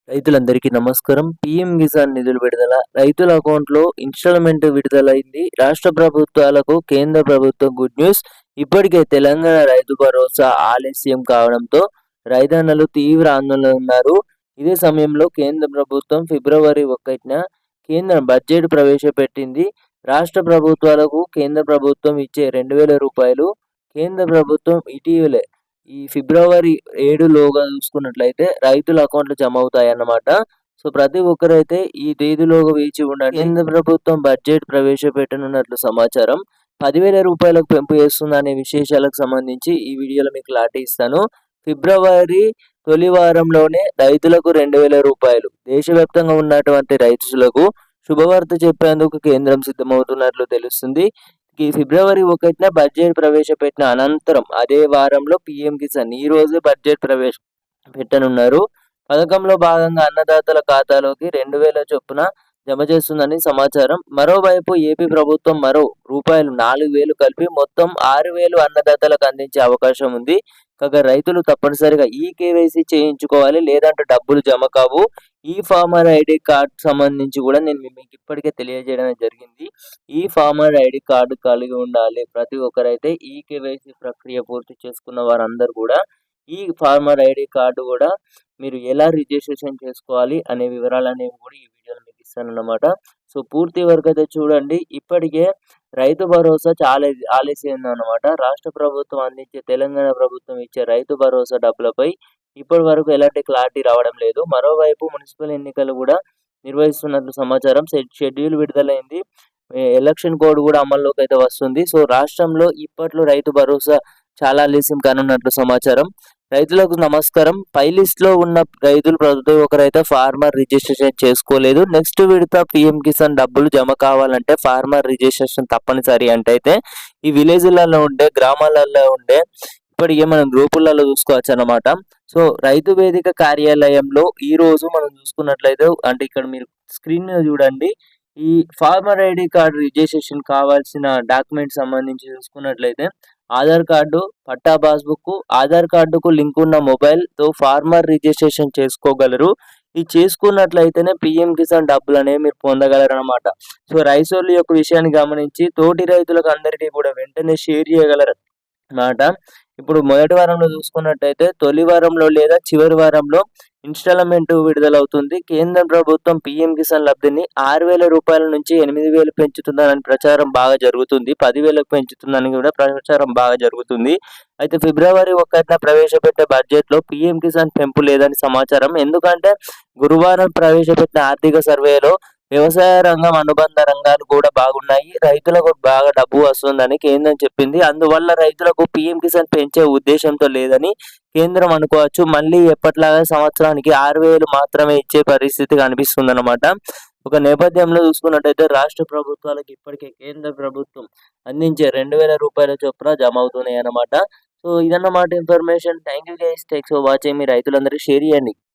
రైతులందరికీ నమస్కారం. పీఎం కిసాన్ నిధులు విడుదల, రైతుల అకౌంట్‌లో ఇన్‌స్టాల్‌మెంట్ విడుదలైంది. రాష్ట్ర ప్రభుత్వాలకు కేంద్ర ప్రభుత్వం గుడ్ న్యూస్. ఇప్పటికే తెలంగాణ రైతు భరోసా ఆలస్యం కావడంతో రైతన్నలు తీవ్ర ఆందోళనలో ఉన్నారు. ఇదే సమయంలో కేంద్ర ప్రభుత్వం ఫిబ్రవరి 1న కేంద్ర బడ్జెట్ ప్రవేశపెట్టింది. రాష్ట్ర ప్రభుత్వాలకు కేంద్ర ప్రభుత్వం ఇచ్చే రూ. 2,000 కేంద్ర ప్రభుత్వం ఇటీవలే ఈ ఫిబ్రవరి 7లోగా చూసుకున్నట్లయితే రైతుల అకౌంట్‌లో జమ అవుతాయన్నమాట. సో, ప్రతి ఒక్కరైతే ఈ తేదీలోగా వేచి ఉండండి. కేంద్ర ప్రభుత్వం బడ్జెట్ ప్రవేశపెట్టనున్నట్లు సమాచారం. రూ. 10,000 పెంపు చేస్తుందనే విశేషాలకు సంబంధించి ఈ వీడియోలో మీకు క్లారిటీ ఇస్తాను. ఫిబ్రవరి తొలి వారంలోనే రైతులకు రూ. 2,000. దేశవ్యాప్తంగా ఉన్నటువంటి రైతులకు శుభవార్త చెప్పేందుకు కేంద్రం సిద్ధమవుతున్నట్లు తెలుస్తుంది. ఈ ఫిబ్రవరి 1న బడ్జెట్ ప్రవేశపెట్టిన అనంతరం అదే వారంలో పీఎం కిసాన్ ఈ రోజు బడ్జెట్ ప్రవేశపెట్టనున్నారు. పథకంలో భాగంగా అన్నదాతల ఖాతాలోకి 2,000 చొప్పున జమ చేస్తుందని సమాచారం. మరోవైపు ఏపీ ప్రభుత్వం మరో రూ. 4,000 కలిపి మొత్తం 6,000 అన్నదాతలకు అందించే అవకాశం ఉంది. కాగా రైతులు తప్పనిసరిగా కేవైసీ చేయించుకోవాలి, లేదంటే డబ్బులు జమ కావు. ఈ ఫార్మర్ ఐడి కార్డ్ సంబంధించి కూడా నేను మీకు ఇప్పటికే తెలియజేయడం జరిగింది. ఈ ఫార్మర్ ఐడి కార్డు కలిగి ఉండాలి ప్రతి ఒక్కరైతే. కేవైసీ ప్రక్రియ పూర్తి చేసుకున్న వారందరూ కూడా ఈ ఫార్మర్ ఐడి కార్డు కూడా మీరు ఎలా రిజిస్ట్రేషన్ చేసుకోవాలి అనే వివరాలనేవి కూడా ఈ వీడియోలో మీకు ఇస్తానన్నమాట. సో, పూర్తి వరకు అయితే చూడండి. ఇప్పటికే రైతు భరోసా చాలా ఆలస్యమైందన్నమాట. రాష్ట్ర ప్రభుత్వం అందించే, తెలంగాణ ప్రభుత్వం ఇచ్చే రైతు భరోసా డబ్బులపై ఇప్పటి వరకు ఎలాంటి క్లారిటీ రావడం లేదు. మరోవైపు మున్సిపల్ ఎన్నికలు కూడా నిర్వహిస్తున్నట్లు సమాచారం. షెడ్యూల్ విడుదలైంది. ఎలక్షన్ కోడ్ కూడా అమల్లోకి అయితే వస్తుంది. సో, రాష్ట్రంలో ఇప్పట్లో రైతు భరోసా చాలా ఆలస్యం కానున్నట్లు సమాచారం. రైతులకు నమస్కారం. పై లిస్ట్లో ఉన్న రైతులు ప్రతి ఒక్కరైతే ఫార్మర్ రిజిస్ట్రేషన్ చేసుకోలేదు. నెక్స్ట్ విడత పీఎం కిసాన్ డబ్బులు జమ కావాలంటే ఫార్మర్ రిజిస్ట్రేషన్ తప్పనిసరి. అంటే అయితే ఈ విలేజ్లలో ఉండే, గ్రామాలలో ఉండే ఇప్పటికే మనం గ్రూపులలో చూసుకోవచ్చు అన్నమాట. సో, రైతు వేదిక కార్యాలయంలో ఈ రోజు మనం చూసుకున్నట్లయితే, అంటే ఇక్కడ మీరు స్క్రీన్ మీద చూడండి, ఈ ఫార్మర్ ఐడి కార్డు రిజిస్ట్రేషన్ కావాల్సిన డాక్యుమెంట్ సంబంధించి చూసుకున్నట్లయితే ఆధార్ కార్డు, పట్టా పాస్బుక్, ఆధార్ కార్డుకు లింక్ ఉన్న మొబైల్తో ఫార్మర్ రిజిస్ట్రేషన్ చేసుకోగలరు. ఇది చేసుకున్నట్లయితేనే పీఎం కిసాన్ డబ్బులు అనేవి మీరు పొందగలరు అనమాట. సో, రైతుల యొక్క విషయాన్ని గమనించి తోటి రైతులకు అందరికీ కూడా వెంటనే షేర్ చేయగలరు మాట. ఇప్పుడు మొదటి వారంలో చూసుకున్నట్టయితే తొలి వారంలో లేదా చివరి వారంలో ఇన్‌స్టాల్‌మెంట్ విడుదలవుతుంది. కేంద్ర ప్రభుత్వం పీఎం కిసాన్ లబ్ధిని రూ. 6,000 నుంచి 8,000 పెంచుతుందని ప్రచారం బాగా జరుగుతుంది. 10,000కు పెంచుతుందని కూడా ప్రచారం బాగా జరుగుతుంది. అయితే ఫిబ్రవరి 1న ప్రవేశపెట్టే బడ్జెట్‌లో పీఎం కిసాన్ పెంపు లేదని సమాచారం. ఎందుకంటే గురువారం ప్రవేశపెట్టిన ఆర్థిక సర్వేలో వ్యవసాయ రంగం, అనుబంధ రంగాలు కూడా బాగున్నాయి. రైతులకు బాగా డబ్బు వస్తుందని కేంద్రం చెప్పింది. అందువల్ల రైతులకు పీఎం కిసాన్ పెంచే ఉద్దేశంతో లేదని కేంద్రం అనుకోవచ్చు. మళ్ళీ ఎప్పటిలాగా సంవత్సరానికి 6,000 మాత్రమే ఇచ్చే పరిస్థితి కనిపిస్తుందన్నమాట. ఒక నేపథ్యంలో చూసుకున్నట్టయితే రాష్ట్ర ప్రభుత్వాలకు ఇప్పటికే కేంద్ర ప్రభుత్వం అందించే రూ. 2,000 చొప్పున జమ అవుతున్నాయి అన్నమాట. సో, ఇదన్నమాట information. Thank you guys. Thanks for watching. మీ రైతులందరికీ షేర్ చేయండి.